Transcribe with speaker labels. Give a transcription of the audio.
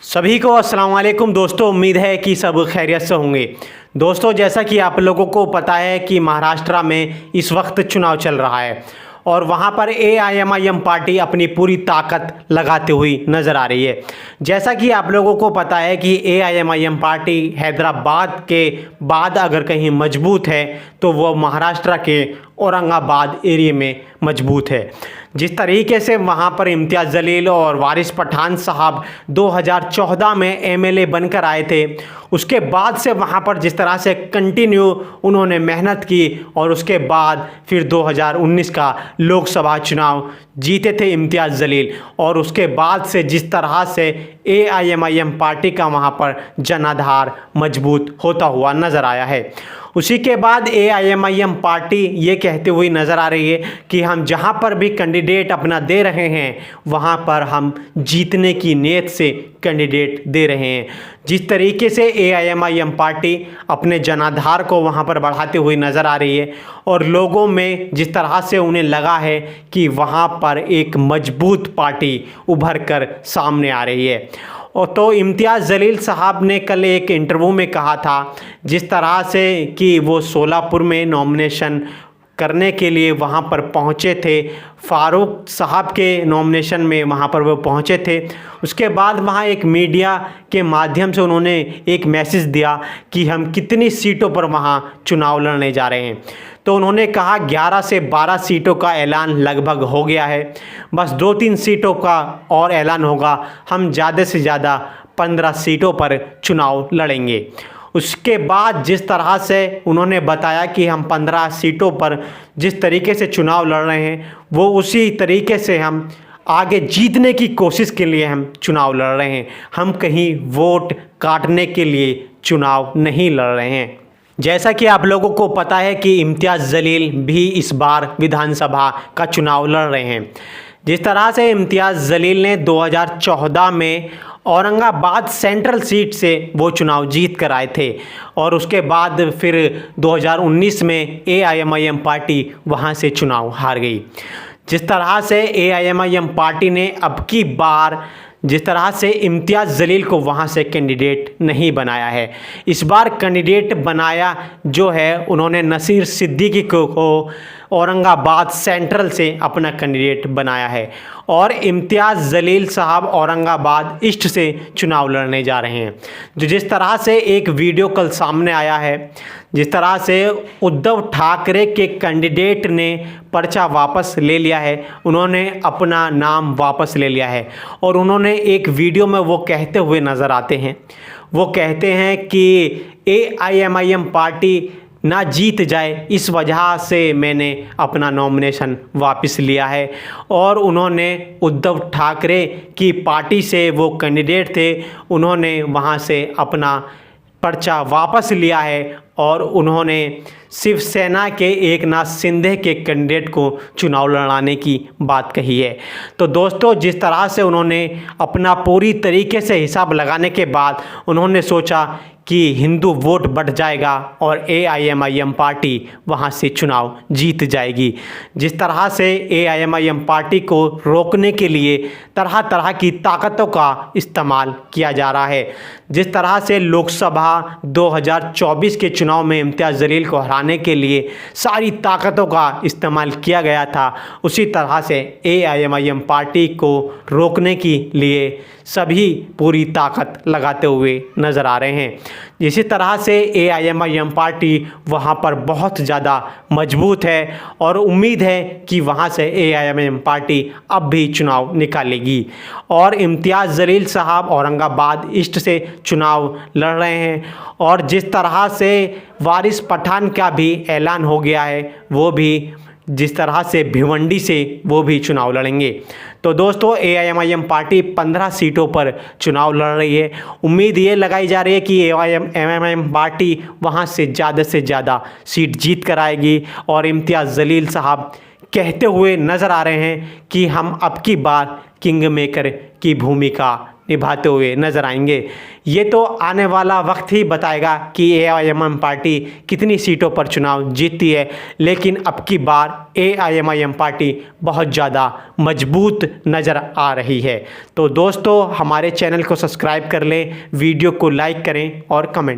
Speaker 1: सभी को अस्सलाम वालेकुम दोस्तों, उम्मीद है कि सब खैरियत से होंगे। दोस्तों, जैसा कि आप लोगों को पता है कि महाराष्ट्र में इस वक्त चुनाव चल रहा है और वहाँ पर AIMIM पार्टी अपनी पूरी ताकत लगाते हुई नज़र आ रही है। जैसा कि आप लोगों को पता है कि AIMIM पार्टी हैदराबाद के बाद अगर कहीं मजबूत है तो वो महाराष्ट्र के औरंगाबाद एरिया में मजबूत है। जिस तरीके से वहाँ पर इम्तियाज़ जलील और वारिस पठान साहब 2014 में MLA बनकर आए थे, उसके बाद से वहाँ पर जिस तरह से कंटिन्यू उन्होंने मेहनत की और उसके बाद फिर 2019 का लोकसभा चुनाव जीते थे इम्तियाज़ जलील, और उसके बाद से जिस तरह से AIMIM पार्टी का वहाँ पर जनाधार मजबूत होता हुआ नज़र आया है। उसी के बाद AIMIM पार्टी ये कहते हुए नज़र आ रही है कि हम जहाँ पर भी कैंडिडेट अपना दे रहे हैं वहाँ पर हम जीतने की नीयत से कैंडिडेट दे रहे हैं। जिस तरीके से AIMIM पार्टी अपने जनाधार को वहाँ पर बढ़ाते हुए नज़र आ रही है और लोगों में जिस तरह से उन्हें लगा है कि वहाँ पर एक मजबूत पार्टी उभर कर सामने आ रही है। और तो इम्तियाज़ जलील साहब ने कल एक इंटरव्यू में कहा था, जिस तरह से कि वो सोलापुर में नॉमिनेशन करने के लिए वहाँ पर पहुँचे थे, फ़ारूक साहब के नॉमिनेशन में वहाँ पर वो पहुँचे थे। उसके बाद वहाँ एक मीडिया के माध्यम से उन्होंने एक मैसेज दिया कि हम कितनी सीटों पर वहाँ चुनाव लड़ने जा रहे हैं। तो उन्होंने कहा 11 से 12 सीटों का ऐलान लगभग हो गया है, बस 2-3 सीटों का और ऐलान होगा। हम ज़्यादा से ज़्यादा 15 सीटों पर चुनाव लड़ेंगे। उसके बाद जिस तरह से उन्होंने बताया कि हम 15 सीटों पर जिस तरीके से चुनाव लड़ रहे हैं वो उसी तरीके से हम आगे जीतने की कोशिश के लिए हम चुनाव लड़ रहे हैं। हम कहीं वोट काटने के लिए चुनाव नहीं लड़ रहे हैं। जैसा कि आप लोगों को पता है कि इम्तियाज़ जलील भी इस बार विधानसभा का चुनाव लड़ रहे हैं। जिस तरह से इम्तियाज़ जलील ने 2014 में औरंगाबाद सेंट्रल सीट से वो चुनाव जीत कर आए थे और उसके बाद फिर 2019 में AIMIM पार्टी वहाँ से चुनाव हार गई। जिस तरह से AIMIM पार्टी ने अब की बार जिस तरह से इम्तियाज़ जलील को वहाँ से कैंडिडेट नहीं बनाया है, इस बार कैंडिडेट बनाया जो है उन्होंने नसीर सिद्दीकी को औरंगाबाद सेंट्रल से अपना कैंडिडेट बनाया है और इम्तियाज़ जलील साहब औरंगाबाद ईस्ट से चुनाव लड़ने जा रहे हैं। जिस तरह से एक वीडियो कल सामने आया है, जिस तरह से उद्धव ठाकरे के कैंडिडेट ने पर्चा वापस ले लिया है, उन्होंने अपना नाम वापस ले लिया है और उन्होंने एक वीडियो में वो कहते हुए नज़र आते हैं, वो कहते हैं कि AIMIM पार्टी ना जीत जाए इस वजह से मैंने अपना नॉमिनेशन वापस लिया है। और उन्होंने उद्धव ठाकरे की पार्टी से वो कैंडिडेट थे, उन्होंने वहाँ से अपना पर्चा वापस लिया है और उन्होंने शिवसेना के एकनाथ शिंदे के कैंडिडेट को चुनाव लड़ाने की बात कही है। तो दोस्तों, जिस तरह से उन्होंने अपना पूरी तरीके से हिसाब लगाने के बाद उन्होंने सोचा कि हिंदू वोट बढ़ जाएगा और AIMIM पार्टी वहाँ से चुनाव जीत जाएगी। जिस तरह से AIMIM पार्टी को रोकने के लिए तरह तरह की ताकतों का इस्तेमाल किया जा रहा है। जिस तरह से लोकसभा 2024 के चुनाव में इम्तियाज़ जलील को हराने के लिए सारी ताकतों का इस्तेमाल किया गया था, उसी तरह से AIMIM पार्टी को रोकने के लिए सभी पूरी ताकत लगाते हुए नज़र आ रहे हैं। इसी तरह से AIMIM पार्टी वहाँ पर बहुत ज़्यादा मजबूत है और उम्मीद है कि वहाँ से AIMIM पार्टी अब भी चुनाव निकालेगी। और इम्तियाज़ जलील साहब औरंगाबाद ईस्ट से चुनाव लड़ रहे हैं और जिस तरह से वारिस पठान का भी ऐलान हो गया है, वो भी जिस तरह से भिवंडी से वो भी चुनाव लड़ेंगे। तो दोस्तों, AIMIM पार्टी 15 सीटों पर चुनाव लड़ रही है। उम्मीद ये लगाई जा रही है कि AIMIM पार्टी वहाँ से ज़्यादा सीट जीत कर आएगी और इम्तियाज़ जलील साहब कहते हुए नज़र आ रहे हैं कि हम अब की बार किंग मेकर की भूमिका निभाते हुए नज़र आएंगे। ये तो आने वाला वक्त ही बताएगा कि AIMIM पार्टी कितनी सीटों पर चुनाव जीतती है, लेकिन अब की बार AIMIM पार्टी बहुत ज़्यादा मजबूत नज़र आ रही है। तो दोस्तों, हमारे चैनल को सब्सक्राइब कर लें, वीडियो को लाइक करें और कमेंट